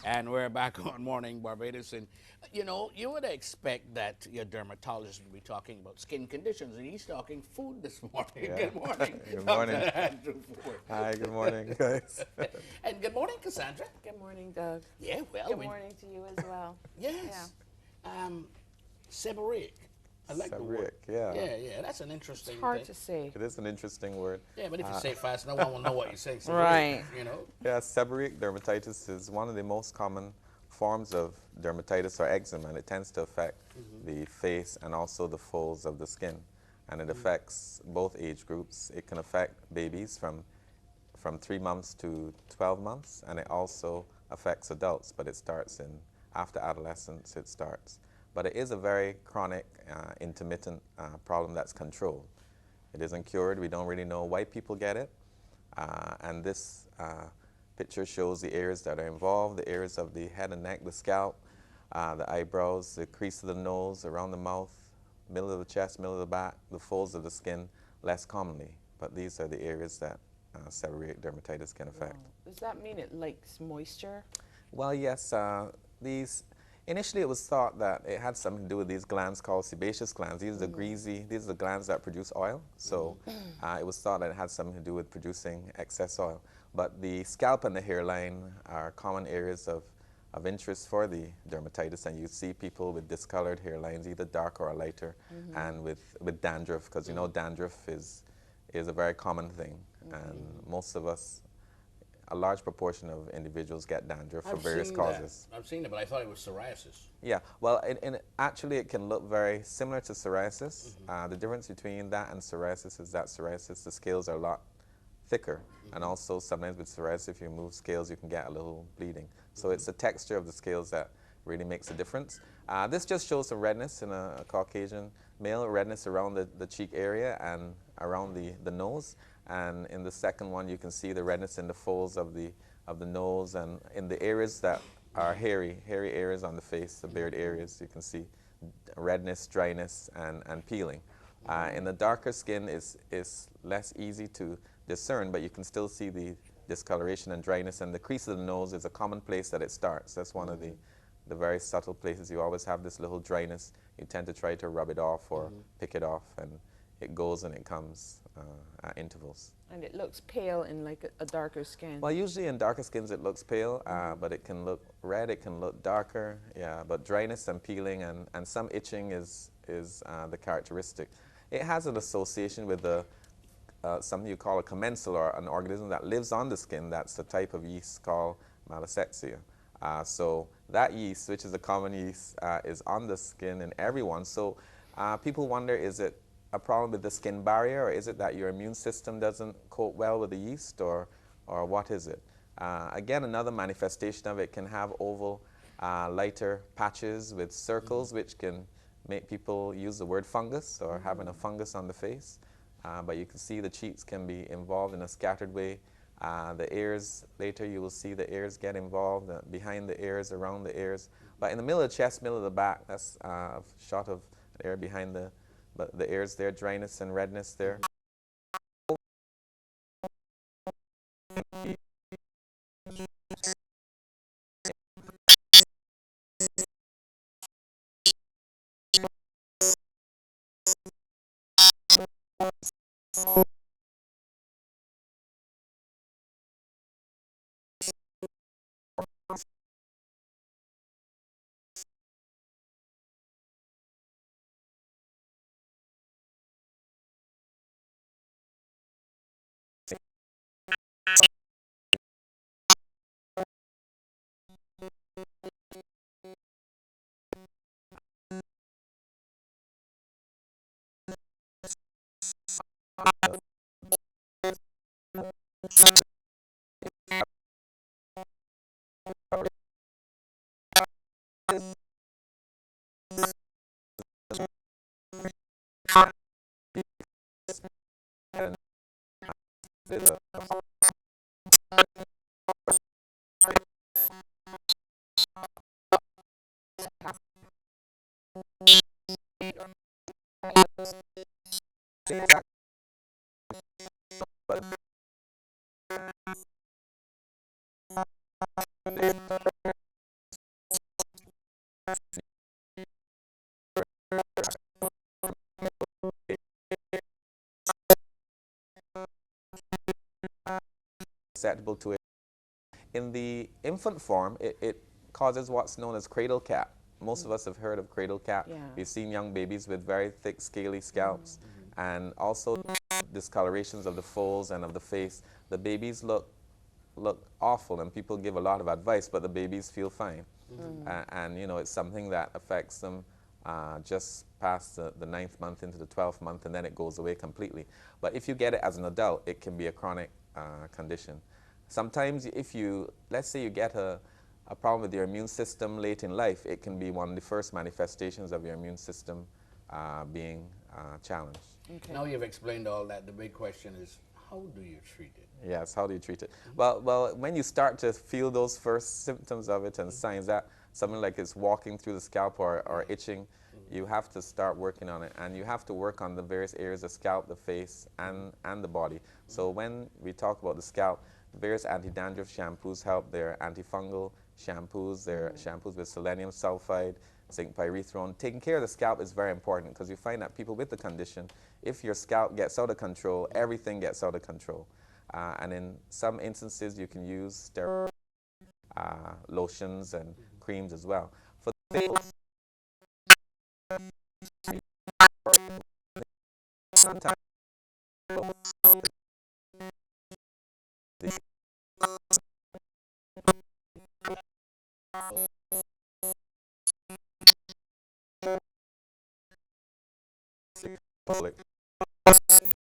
And we're back on Morning Barbados. And, you know, you would expect that your dermatologist would be talking about skin conditions, and he's talking food this morning. Yeah. Good morning, Good morning. Dr. Andrew Ford. Hi, good morning, guys. And good morning, Cassandra. Good morning, Doug. Yeah, well, Good morning to you as well. Yeah. yes. Um, Seborrhoeic. I like the word. Seborrheic, yeah. Yeah, that's an It's interesting hard thing. to say. It is an interesting word. Yeah, but if you Uh, say it fast, no one will know what you're saying. Right. Seborrhoeic, you know? yeah, seborrheic dermatitis is one of the most common forms of dermatitis or eczema, and it tends to affect the face and also the folds of the skin. And it affects both age groups. It can affect babies from 3 months to 12 months, and it also affects adults, but it starts in after adolescence, it starts. But it is a very chronic, intermittent problem that's controlled. It isn't cured. We don't really know why people get it. And this picture shows the areas that are involved, the areas of the head and neck, the scalp, the eyebrows, the crease of the nose, around the mouth, middle of the chest, middle of the back, the folds of the skin, less commonly. But these are the areas that seborrheic dermatitis can affect. Does that mean it likes moisture? Well, yes, these initially it was thought that it had something to do with these glands called sebaceous glands. These are the greasy, these are the glands that produce oil. So it was thought that it had something to do with producing excess oil. But the scalp and the hairline are common areas of interest for the dermatitis, and you see people with discolored hairlines, either darker or lighter, and with dandruff, because you know dandruff is a very common thing, and most of us, a large proportion of individuals get dandruff for various causes. I've seen it, but I thought it was psoriasis. Yeah, well, actually it can look very similar to psoriasis. The difference between that and psoriasis is that psoriasis, the scales are a lot thicker, and also sometimes with psoriasis, if you remove scales, you can get a little bleeding. So it's the texture of the scales that really makes a difference. This just shows some redness in a Caucasian male, redness around the cheek area and around the nose. And in the second one, you can see the redness in the folds of the nose and in the areas that are hairy areas on the face, the beard areas. You can see redness, dryness, and peeling. In the darker skin, is less easy to discern, but you can still see the discoloration and dryness. And the crease of the nose is a common place that it starts. That's one of the very subtle places. You always have this little dryness. You tend to try to rub it off or pick it off, and it goes and it comes at intervals. And it looks pale in like a darker skin. Well, usually in darker skins it looks pale, but it can look red, it can look darker, yeah. But dryness and peeling and some itching is the characteristic. It has an association with something you call a commensal, or an organism that lives on the skin. That's a type of yeast called Malassezia. So that yeast, which is a common yeast, is on the skin in everyone. So people wonder, is it a problem with the skin barrier, or is it that your immune system doesn't cope well with the yeast, or what is it? Again, another manifestation of it can have oval, lighter patches with circles, which can make people use the word fungus, or having a fungus on the face. But you can see the cheeks can be involved in a scattered way. The ears, later you will see the ears get involved, behind the ears, around the ears. But in the middle of the chest, middle of the back, that's a shot of the area behind the ears there, dryness and redness there. susceptible to it. In the infant form, it causes what's known as cradle cap. Most of us have heard of cradle cap. Yeah. We've seen young babies with very thick, scaly scalps, and also discolorations of the folds and of the face. The babies look awful, and people give a lot of advice, but the babies feel fine. And you know, it's something that affects them just past the 9th month into the 12th month, and then it goes away completely. But if you get it as an adult, it can be a chronic condition. Sometimes if you, let's say you get a problem with your immune system late in life, it can be one of the first manifestations of your immune system being challenged. Okay. Now you've explained all that. The big question is, how do you treat it? Yes, how do you treat it? Well, when you start to feel those first symptoms of it and signs that something like it's walking through the scalp or itching, you have to start working on it, and you have to work on the various areas of scalp, the face, and the body. So when we talk about the scalp, various anti-dandruff shampoos help. They're antifungal shampoos. They're shampoos with selenium sulfide, zinc pyrethroid. Taking care of the scalp is very important, because you find that people with the condition, if your scalp gets out of control, everything gets out of control. And in some instances, you can use steroid lotions and creams as well. For the face, sometimes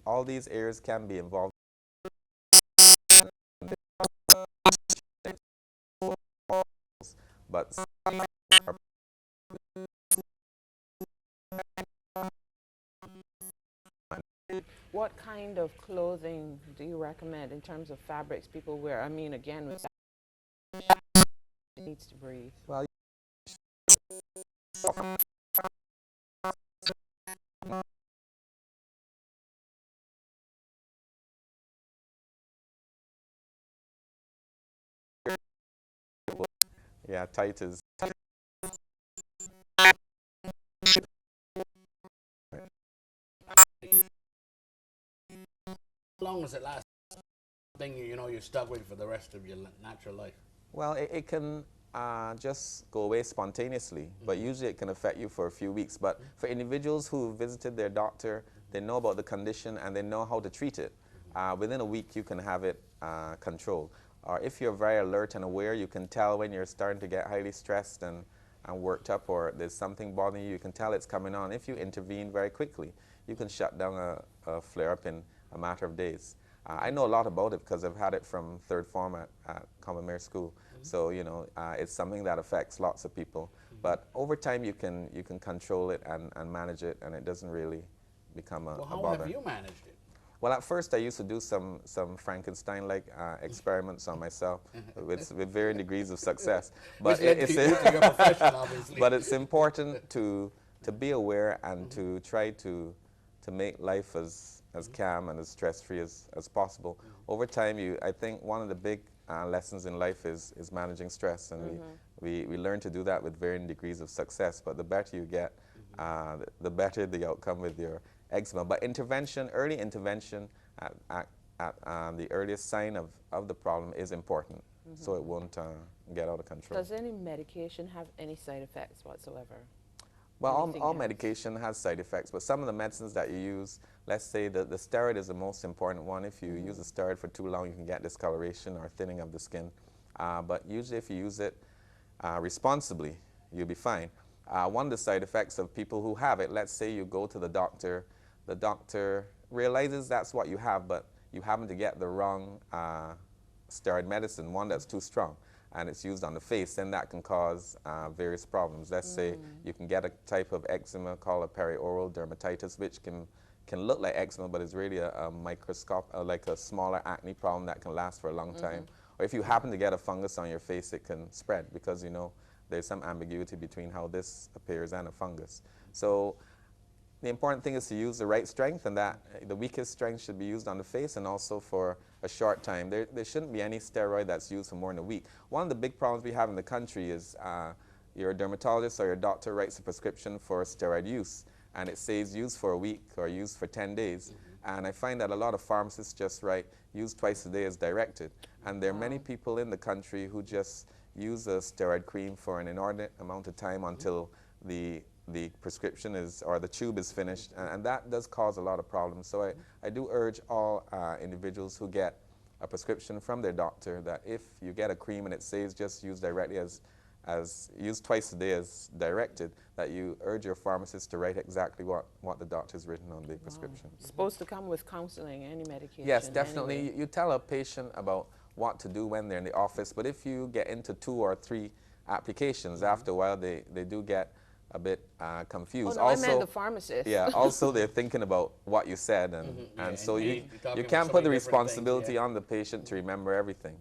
all these areas can be involved. But What kind of clothing do you recommend in terms of fabrics people wear? I mean, again, with that, it needs to breathe. well, yeah, tight is. How long does it last? Thing you know you're stuck with for the rest of your natural life. Well, it can just go away spontaneously, but usually it can affect you for a few weeks. But for individuals who visited their doctor, they know about the condition and they know how to treat it. Within a week, you can have it controlled. Or if you're very alert and aware, you can tell when you're starting to get highly stressed and worked up, or there's something bothering you, you can tell it's coming on. If you intervene very quickly, you can shut down a flare-up in a matter of days. I know a lot about it because I've had it from third form at Commonwealth School. So, you know, it's something that affects lots of people. But over time, you can control it and manage it, and it doesn't really become a Well, how bother. have you managed it? Well, at first, I used to do some Frankenstein-like experiments on myself with varying degrees of success. But Which led to your profession, obviously. but it's important to be aware and to try to make life as calm and as stress-free as possible. Over time, I think one of the big lessons in life is managing stress, and we learn to do that with varying degrees of success. But the better you get, the better the outcome with your eczema. But intervention, early intervention at the earliest sign of the problem is important, so it won't get out of control. Does any medication have any side effects whatsoever? Well, Anything all else? medication has side effects, but some of the medicines that you use, let's say the steroid is the most important one. If you use a steroid for too long, you can get discoloration or thinning of the skin. But usually if you use it responsibly, you'll be fine. One of the side effects of people who have it, let's say you go to the doctor realizes that's what you have, but you happen to get the wrong steroid medicine, one that's too strong, and it's used on the face, then that can cause various problems. Let's say you can get a type of eczema called a perioral dermatitis, which can look like eczema, but it's really a like a smaller acne problem that can last for a long time. Or if you happen to get a fungus on your face, it can spread, because you know there's some ambiguity between how this appears and a fungus. So the important thing is to use the right strength, and that the weakest strength should be used on the face and also for a short time. There shouldn't be any steroid that's used for more than a week. One of the big problems we have in the country is your dermatologist or your doctor writes a prescription for steroid use, and it says use for a week or use for 10 days. And I find that a lot of pharmacists just write, use twice a day as directed. And there are many people in the country who just use a steroid cream for an inordinate amount of time until the prescription is, or the tube is finished, and that does cause a lot of problems. So I do urge all individuals who get a prescription from their doctor that if you get a cream and it says just use directly as use twice a day as directed, that you urge your pharmacist to write exactly what the doctor's written on the prescription. It's supposed to come with counseling, any medication. Yes, definitely. Anyway. You tell a patient about what to do when they're in the office, but if you get into 2 or 3 applications, after a while they do get a bit confused. Oh, no, I meant the pharmacist. Yeah, also they're thinking about what you said, and so you can't put the responsibility on the patient to remember everything.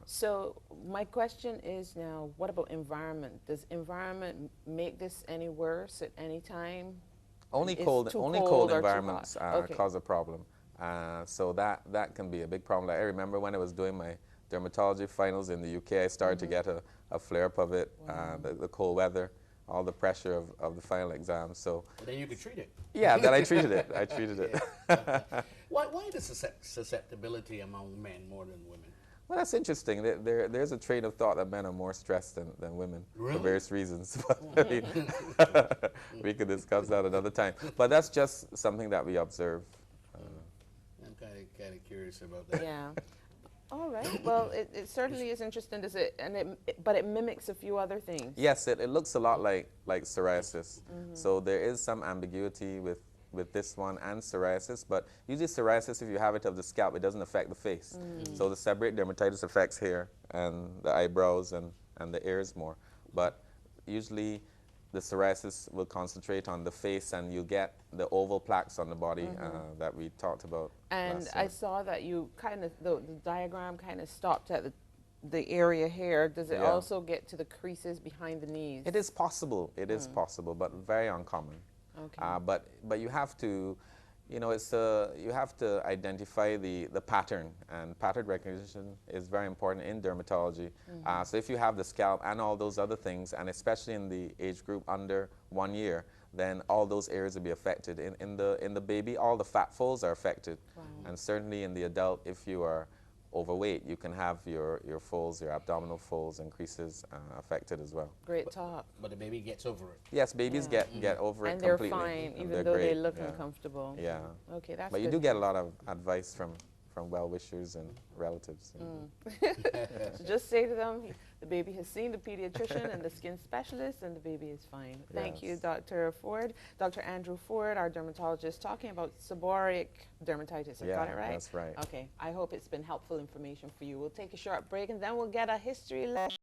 So my question is now, what about environment? Does environment make this any worse at any time? Only cold environments cause a problem. So that can be a big problem. Like I remember when I was doing my dermatology finals in the UK, I started to get a flare-up of it, the cold weather, all the pressure of the final exam. So But then you could treat it. yeah, then I treated it. I treated it. Why the susceptibility among men more than women? Well, that's interesting. There's a train of thought that men are more stressed than women for Really? various reasons. But we could discuss that another time. But that's just something that we observe. I'm kind of curious about that. Yeah. All right. Well, it certainly is interesting, but it mimics a few other things. Yes, it looks a lot like psoriasis. So there is some ambiguity with this one and psoriasis, but usually psoriasis, if you have it of the scalp, it doesn't affect the face. So the seborrhoeic dermatitis affects hair and the eyebrows and the ears more. But usually the psoriasis will concentrate on the face, and you get the oval plaques on the body that we talked about. And I saw that you the diagram kind of stopped at the area here. Does it also get to the creases behind the knees? It is possible. It is possible, but very uncommon. Okay. But you have to, you have to identify the pattern, and pattern recognition is very important in dermatology. So if you have the scalp and all those other things, and especially in the age group under 1 year, then all those areas will be affected. In the baby, all the fat folds are affected, and certainly in the adult, if you are overweight, you can have your folds, your abdominal folds and creases affected as well. Great talk. But the baby gets over it. Yes, babies get over And it they're completely. fine, and even they're though they great. look uncomfortable. Yeah. Okay, that's But you good. do get a lot of advice from well-wishers and relatives. So just say to them, the baby has seen the pediatrician and the skin specialist, and the baby is fine. Thank you, Yes. Dr. Ford. Dr. Andrew Ford, our dermatologist, talking about seborrhoeic dermatitis. I got it right? That's right. Okay, I hope it's been helpful information for you. We'll take a short break, and then we'll get a history lesson.